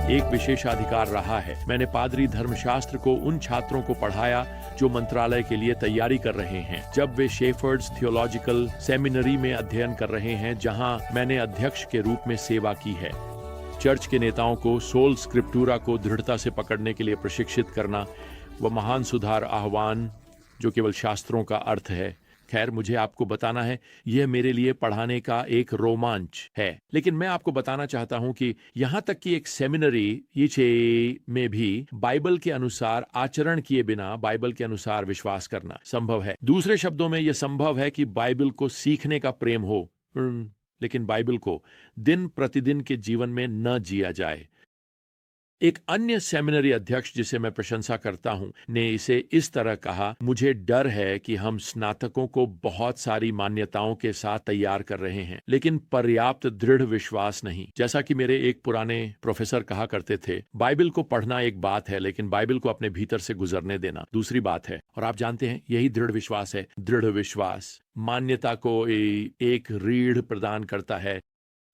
एक विशेषाधिकार रहा है। मैंने पादरी धर्मशास्त्र को उन छात्रों को पढ़ाया जो मंत्रालय के लिए तैयारी कर रहे हैं, जब वे शेफर्ड्स थियोलॉजिकल सेमिनरी में अध्ययन कर रहे हैं, जहां मैंने अध्यक्ष के रूप में सेवा की है। चर्च के नेताओं को सोल स्क्रिप्टूरा को दृढ़ता से पकड़ने के लिए प्रशिक्षित करना, वह महान सुधार आह्वान जो केवल शास्त्रों का अर्थ है। खैर, मुझे आपको बताना है, यह मेरे लिए पढ़ाने का एक रोमांच है। लेकिन मैं आपको बताना चाहता हूं कि यहां तक कि एक सेमिनरी यीचे में भी बाइबल के अनुसार आचरण किए बिना बाइबल के अनुसार विश्वास करना संभव है। दूसरे शब्दों में यह संभव है कि बाइबल को सीखने का प्रेम हो, लेकिन बाइबल को दिन प्रतिदिन के जीवन में न जिया जाए। एक अन्य सेमिनरी अध्यक्ष जिसे मैं प्रशंसा करता हूं ने इसे इस तरह कहा, मुझे डर है कि हम स्नातकों को बहुत सारी मान्यताओं के साथ तैयार कर रहे हैं, लेकिन पर्याप्त दृढ़ विश्वास नहीं। जैसा कि मेरे एक पुराने प्रोफेसर कहा करते थे, बाइबल को पढ़ना एक बात है, लेकिन बाइबल को अपने भीतर से गुजरने देना दूसरी बात है। और आप जानते हैं, यही दृढ़ विश्वास है। दृढ़ विश्वास मान्यता को एक रीढ़ प्रदान करता है।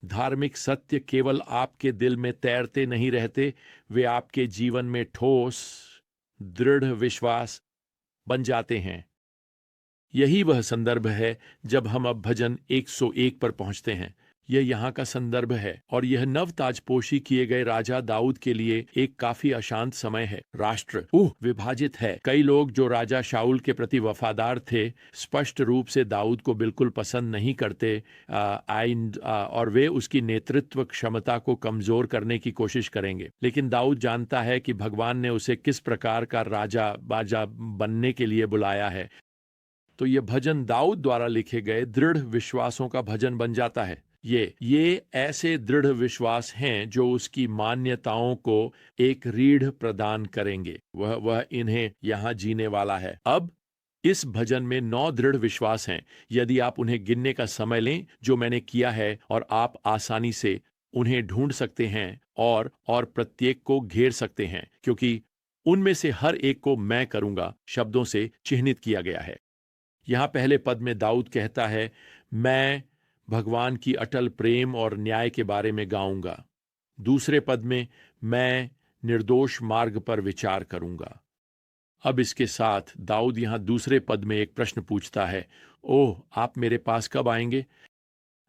धार्मिक सत्य केवल आपके दिल में तैरते नहीं रहते, वे आपके जीवन में ठोस दृढ़ विश्वास बन जाते हैं। यही वह संदर्भ है जब हम अब भजन 101 पर पहुंचते हैं। यह यहाँ का संदर्भ है और यह नव ताजपोशी किए गए राजा दाऊद के लिए एक काफी अशांत समय है। राष्ट्र विभाजित है। कई लोग जो राजा शाऊल के प्रति वफादार थे स्पष्ट रूप से दाऊद को बिल्कुल पसंद नहीं करते और वे उसकी नेतृत्व क्षमता को कमजोर करने की कोशिश करेंगे। लेकिन दाऊद जानता है कि भगवान ने उसे किस प्रकार का राजा बनने के लिए बुलाया है। तो यह भजन दाऊद द्वारा लिखे गए दृढ़ विश्वासों का भजन बन जाता है। ये ऐसे दृढ़ विश्वास हैं जो उसकी मान्यताओं को एक रीढ़ प्रदान करेंगे। वह इन्हें यहां जीने वाला है। अब इस भजन में 9 दृढ़ विश्वास हैं। यदि आप उन्हें गिनने का समय लें, जो मैंने किया है, और आप आसानी से उन्हें ढूंढ सकते हैं और प्रत्येक को घेर सकते हैं, क्योंकि उनमें से हर एक को मैं करूंगा शब्दों से चिन्हित किया गया है। यहां पहले पद में दाऊद कहता है, मैं भगवान की अटल प्रेम और न्याय के बारे में गाऊंगा। दूसरे पद में, मैं निर्दोष मार्ग पर विचार करूंगा। अब इसके साथ दाऊद यहां दूसरे पद में एक प्रश्न पूछता है, ओह, आप मेरे पास कब आएंगे?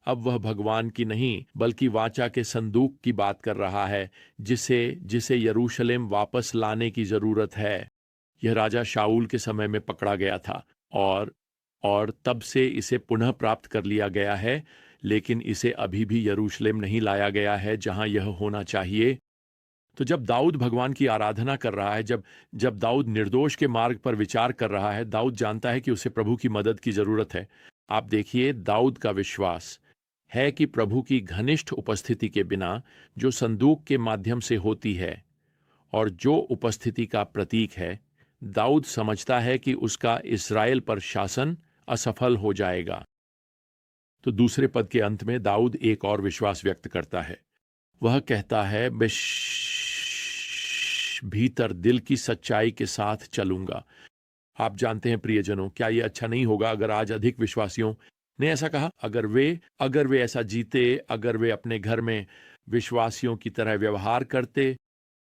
अब वह भगवान की नहीं बल्कि वाचा के संदूक की बात कर रहा है, जिसे यरूशलेम वापस लाने की जरूरत है। यह राजा शाऊल के समय में पकड़ा गया था और तब से इसे पुनः प्राप्त कर लिया गया है, लेकिन इसे अभी भी यरूशलेम नहीं लाया गया है जहां यह होना चाहिए। तो जब दाऊद भगवान की आराधना कर रहा है, जब दाऊद निर्दोष के मार्ग पर विचार कर रहा है, दाऊद जानता है कि उसे प्रभु की मदद की जरूरत है। आप देखिए, दाऊद का विश्वास है कि प्रभु की घनिष्ठ उपस्थिति के बिना, जो संदूक के माध्यम से होती है और जो उपस्थिति का प्रतीक है, दाऊद समझता है कि उसका इस्राएल पर शासन असफल हो जाएगा। तो दूसरे पद के अंत में दाऊद एक और विश्वास व्यक्त करता है। वह कहता है, मैं भीतर दिल की सच्चाई के साथ चलूंगा। आप जानते हैं प्रियजनों, क्या यह अच्छा नहीं होगा अगर आज अधिक विश्वासियों ने ऐसा कहा? अगर वे ऐसा जीते, अगर वे अपने घर में विश्वासियों की तरह व्यवहार करते।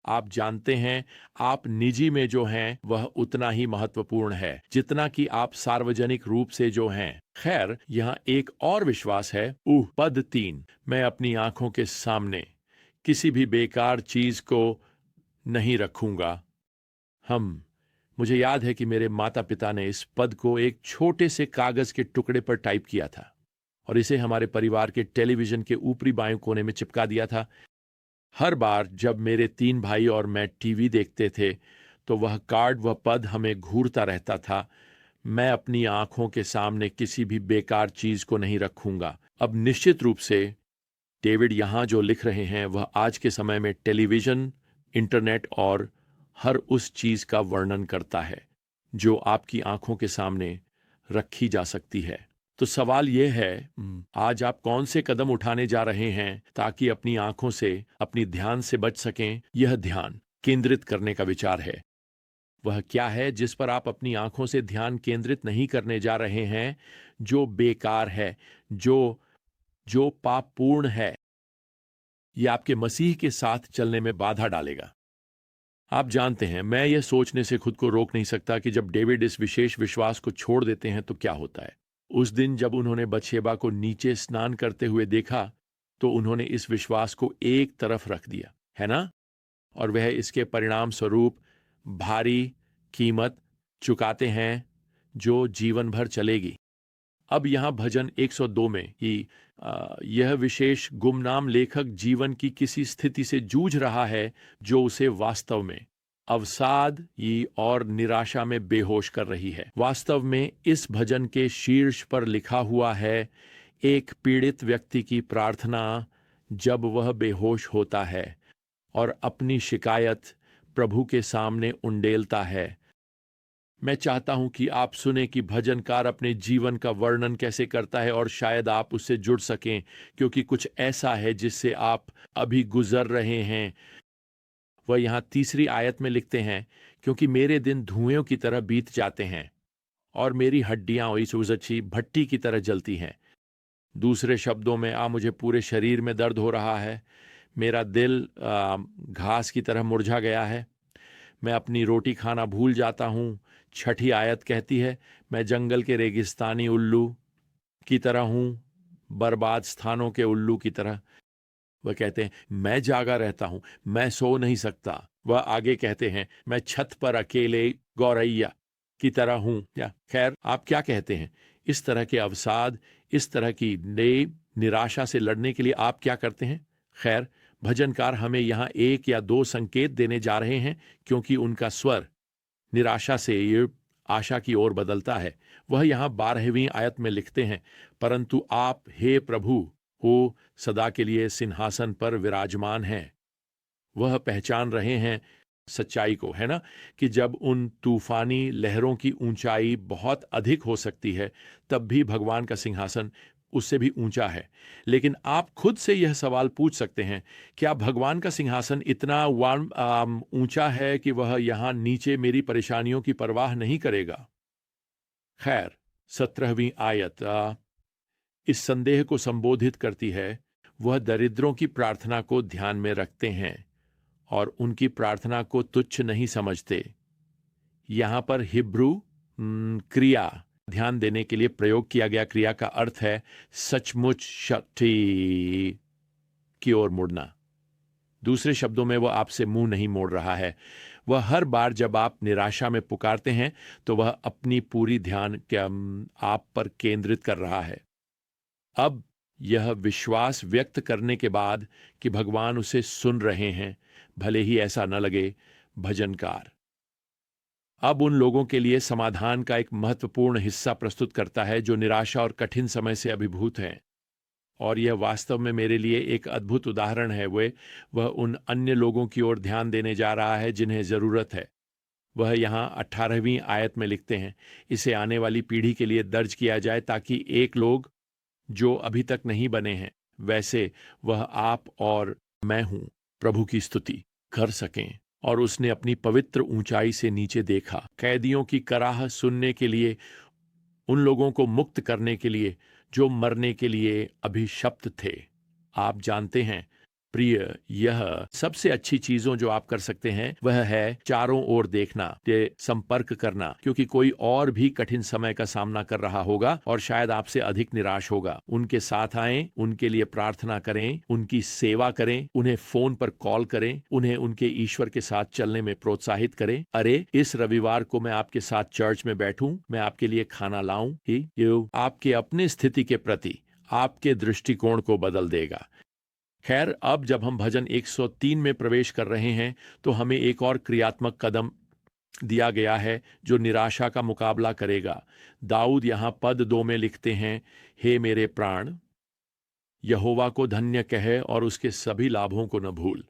आप जानते हैं, आप निजी में जो हैं वह उतना ही महत्वपूर्ण है जितना कि आप सार्वजनिक रूप से जो हैं। खैर, यहाँ एक और विश्वास है। पद 3, मैं अपनी आंखों के सामने किसी भी बेकार चीज को नहीं रखूंगा। मुझे याद है कि मेरे माता पिता ने इस पद को एक छोटे से कागज के टुकड़े पर टाइप किया था और इसे हमारे परिवार के टेलीविजन के ऊपरी बाएं कोने में चिपका दिया था। हर बार जब मेरे 3 भाई और मैं टीवी देखते थे तो वह पद हमें घूरता रहता था, मैं अपनी आंखों के सामने किसी भी बेकार चीज को नहीं रखूंगा। अब निश्चित रूप से डेविड यहां जो लिख रहे हैं वह आज के समय में टेलीविजन, इंटरनेट और हर उस चीज का वर्णन करता है जो आपकी आंखों के सामने रखी जा सकती है। तो सवाल यह है, आज आप कौन से कदम उठाने जा रहे हैं ताकि अपनी आंखों से, अपनी ध्यान से बच सकें? यह ध्यान केंद्रित करने का विचार है। वह क्या है जिस पर आप अपनी आंखों से ध्यान केंद्रित नहीं करने जा रहे हैं, जो बेकार है, जो पापपूर्ण है? ये आपके मसीह के साथ चलने में बाधा डालेगा। आप जानते हैं, मैं यह सोचने से खुद को रोक नहीं सकता कि जब डेविड इस विशेष विश्वास को छोड़ देते हैं तो क्या होता है। उस दिन जब उन्होंने बतशेबा को नीचे स्नान करते हुए देखा तो उन्होंने इस विश्वास को एक तरफ रख दिया, है ना? और वह इसके परिणाम स्वरूप भारी कीमत चुकाते हैं जो जीवन भर चलेगी। अब यहाँ भजन 102 में कि यह विशेष गुमनाम लेखक जीवन की किसी स्थिति से जूझ रहा है जो उसे वास्तव में अवसाद ये और निराशा में बेहोश कर रही है। वास्तव में इस भजन के शीर्ष पर लिखा हुआ है एक पीड़ित व्यक्ति की प्रार्थना जब वह बेहोश होता है और अपनी शिकायत प्रभु के सामने उंडेलता है। मैं चाहता हूं कि आप सुने कि भजनकार अपने जीवन का वर्णन कैसे करता है और शायद आप उससे जुड़ सकें, क्योंकि कुछ ऐसा है जिससे आप अभी गुजर रहे हैं। वह यहाँ तीसरी आयत में लिखते हैं, क्योंकि मेरे दिन धुएं की तरह बीत जाते हैं और मेरी हड्डियां इस उजची भट्टी की तरह जलती हैं। दूसरे शब्दों में, मुझे पूरे शरीर में दर्द हो रहा है, मेरा दिल घास की तरह मुरझा गया है, मैं अपनी रोटी खाना भूल जाता हूँ। छठी आयत कहती है, मैं जंगल के रेगिस्तानी उल्लू की तरह हूँ, बर्बाद स्थानों के उल्लू की तरह। वह कहते हैं, मैं जागा रहता हूँ, मैं सो नहीं सकता। वह आगे कहते हैं, मैं छत पर अकेले गौरैया की तरह हूँ। या खैर, आप क्या कहते हैं? इस तरह के अवसाद, इस तरह की निराशा से लड़ने के लिए आप क्या करते हैं? खैर, भजनकार हमें यहाँ एक या दो संकेत देने जा रहे हैं, क्योंकि उनका स्वर निराशा से ये आशा की ओर बदलता है। वह यहाँ 12वीं आयत में लिखते हैं, परंतु आप हे प्रभु हो सदा के लिए सिंहासन पर विराजमान हैं। वह पहचान रहे हैं सच्चाई को, है ना, कि जब उन तूफानी लहरों की ऊंचाई बहुत अधिक हो सकती है तब भी भगवान का सिंहासन उससे भी ऊंचा है। लेकिन आप खुद से यह सवाल पूछ सकते हैं, क्या भगवान का सिंहासन इतना ऊंचा है कि वह यहां नीचे मेरी परेशानियों की परवाह नहीं करेगा? खैर, 17वीं आयत इस संदेह को संबोधित करती है। वह दरिद्रों की प्रार्थना को ध्यान में रखते हैं और उनकी प्रार्थना को तुच्छ नहीं समझते। यहां पर हिब्रू क्रिया ध्यान देने के लिए प्रयोग किया गया क्रिया का अर्थ है सचमुच शक्ति की ओर मुड़ना। दूसरे शब्दों में, वह आपसे मुंह नहीं मोड़ रहा है। वह हर बार जब आप निराशा में पुकारते हैं तो वह अपनी पूरी ध्यान आप पर केंद्रित कर रहा है। अब यह विश्वास व्यक्त करने के बाद कि भगवान उसे सुन रहे हैं, भले ही ऐसा न लगे, भजनकार अब उन लोगों के लिए समाधान का एक महत्वपूर्ण हिस्सा प्रस्तुत करता है जो निराशा और कठिन समय से अभिभूत हैं। और यह वास्तव में मेरे लिए एक अद्भुत उदाहरण है। वह उन अन्य लोगों की ओर ध्यान देने जा रहा है जिन्हें जरूरत है। वह यहाँ 18वीं आयत में लिखते हैं, इसे आने वाली पीढ़ी के लिए दर्ज किया जाए ताकि एक लोग जो अभी तक नहीं बने हैं वैसे वह आप और मैं हूं प्रभु की स्तुति कर सकें। और उसने अपनी पवित्र ऊंचाई से नीचे देखा, कैदियों की कराह सुनने के लिए, उन लोगों को मुक्त करने के लिए जो मरने के लिए अभिशप्त थे। आप जानते हैं प्रिय, यह सबसे अच्छी चीजों जो आप कर सकते हैं वह है चारों ओर देखना, संपर्क करना, क्योंकि कोई और भी कठिन समय का सामना कर रहा होगा और शायद आपसे अधिक निराश होगा। उनके साथ आएं, उनके लिए प्रार्थना करें, उनकी सेवा करें, उन्हें फोन पर कॉल करें, उन्हें उनके ईश्वर के साथ चलने में प्रोत्साहित करें। अरे, इस रविवार को मैं आपके साथ चर्च में बैठूं, मैं आपके लिए खाना लाऊं, आपके अपने स्थिति के प्रति आपके दृष्टिकोण को बदल देगा। खैर, अब जब हम भजन 103 में प्रवेश कर रहे हैं तो हमें एक और क्रियात्मक कदम दिया गया है जो निराशा का मुकाबला करेगा। दाऊद यहाँ पद 2 में लिखते हैं, हे मेरे प्राण, यहोवा को धन्य कहे और उसके सभी लाभों को न भूल।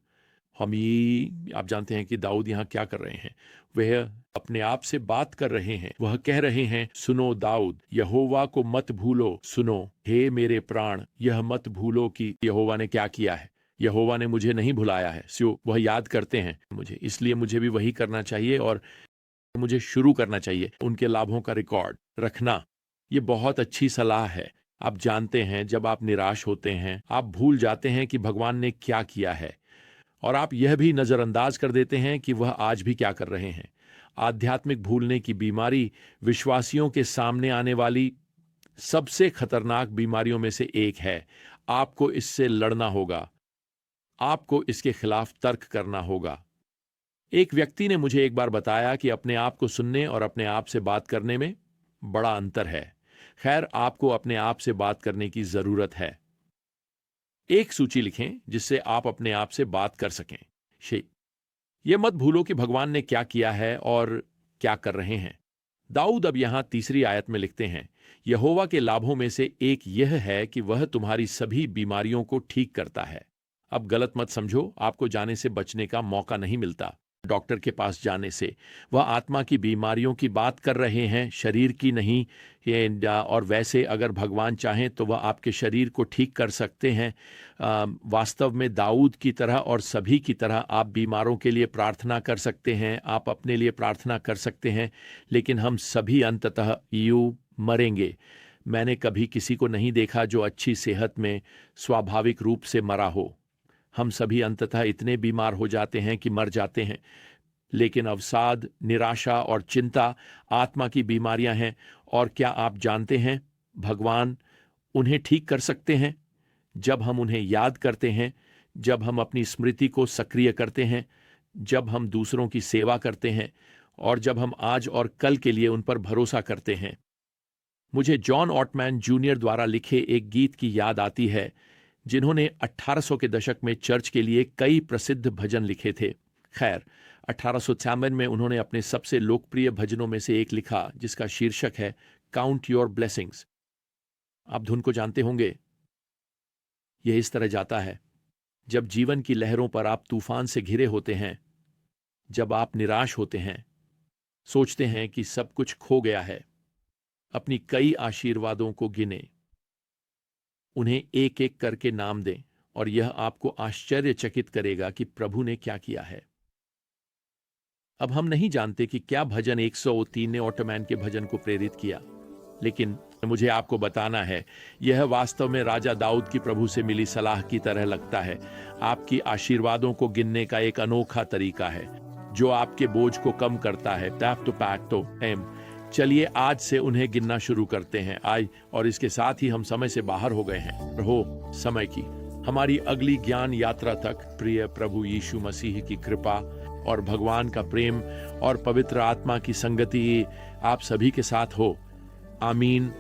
आप जानते हैं कि दाऊद यहाँ क्या कर रहे हैं? वह अपने आप से बात कर रहे हैं। वह कह रहे हैं, सुनो दाऊद, यहोवा को मत भूलो, सुनो हे मेरे प्राण, यह मत भूलो कि यहोवा ने क्या किया है। यहोवा ने मुझे नहीं भुलाया है, सो वह याद करते हैं मुझे, इसलिए मुझे भी वही करना चाहिए और मुझे शुरू करना चाहिए उनके लाभों का रिकॉर्ड रखना। ये बहुत अच्छी सलाह है। आप जानते हैं, जब आप निराश होते हैं, आप भूल जाते हैं कि भगवान ने क्या किया है, और आप यह भी नजरअंदाज कर देते हैं कि वह आज भी क्या कर रहे हैं। आध्यात्मिक भूलने की बीमारी विश्वासियों के सामने आने वाली सबसे खतरनाक बीमारियों में से एक है। आपको इससे लड़ना होगा, आपको इसके खिलाफ तर्क करना होगा। एक व्यक्ति ने मुझे एक बार बताया कि अपने आप को सुनने और अपने आप से बात करने में बड़ा अंतर है। खैर, आपको अपने आप से बात करने की जरूरत है। एक सूची लिखें जिससे आप अपने आप से बात कर सकें। यह मत भूलो कि भगवान ने क्या किया है और क्या कर रहे हैं। दाऊद अब यहां तीसरी आयत में लिखते हैं, यहोवा के लाभों में से एक यह है कि वह तुम्हारी सभी बीमारियों को ठीक करता है। अब गलत मत समझो, आपको जाने से बचने का मौका नहीं मिलता। डॉक्टर के पास जाने से वह आत्मा की बीमारियों की बात कर रहे हैं, शरीर की नहीं। और वैसे अगर भगवान चाहें तो वह आपके शरीर को ठीक कर सकते हैं। वास्तव में दाऊद की तरह और सभी की तरह आप बीमारों के लिए प्रार्थना कर सकते हैं, आप अपने लिए प्रार्थना कर सकते हैं, लेकिन हम सभी अंततः यूं मरेंगे। मैंने कभी किसी को नहीं देखा जो अच्छी सेहत में स्वाभाविक रूप से मरा हो। हम सभी अंततः इतने बीमार हो जाते हैं कि मर जाते हैं। लेकिन अवसाद, निराशा और चिंता आत्मा की बीमारियां हैं, और क्या आप जानते हैं भगवान उन्हें ठीक कर सकते हैं जब हम उन्हें याद करते हैं, जब हम अपनी स्मृति को सक्रिय करते हैं, जब हम दूसरों की सेवा करते हैं, और जब हम आज और कल के लिए उन पर भरोसा करते हैं। मुझे जॉन ऑटमैन जूनियर द्वारा लिखे एक गीत की याद आती है, जिन्होंने 1800 के दशक में चर्च के लिए कई प्रसिद्ध भजन लिखे थे। खैर, 1853 में उन्होंने अपने सबसे लोकप्रिय भजनों में से एक लिखा जिसका शीर्षक है काउंट योर ब्लेसिंग्स। आप धुन को जानते होंगे। यह इस तरह जाता है, जब जीवन की लहरों पर आप तूफान से घिरे होते हैं, जब आप निराश होते हैं, सोचते हैं कि सब कुछ खो गया है, अपनी कई आशीर्वादों को गिने, उन्हें एक एक करके नाम दें, और यह आपको आश्चर्यचकित करेगा कि प्रभु ने क्या किया है। अब हम नहीं जानते कि क्या भजन 103 ने ऑटोमैन के भजन को प्रेरित किया, लेकिन मुझे आपको बताना है, यह वास्तव में राजा दाऊद की प्रभु से मिली सलाह की तरह लगता है। आपकी आशीर्वादों को गिनने का एक अनोखा तरीका है जो आपके बोझ को कम करता है। टैप तो पैक तो एम। चलिए आज से उन्हें गिनना शुरू करते हैं। और इसके साथ ही हम समय से बाहर हो गए हैं। हो समय की हमारी अगली ज्ञान यात्रा तक प्रिय प्रभु यीशु मसीह की कृपा और भगवान का प्रेम और पवित्र आत्मा की संगति आप सभी के साथ हो। आमीन।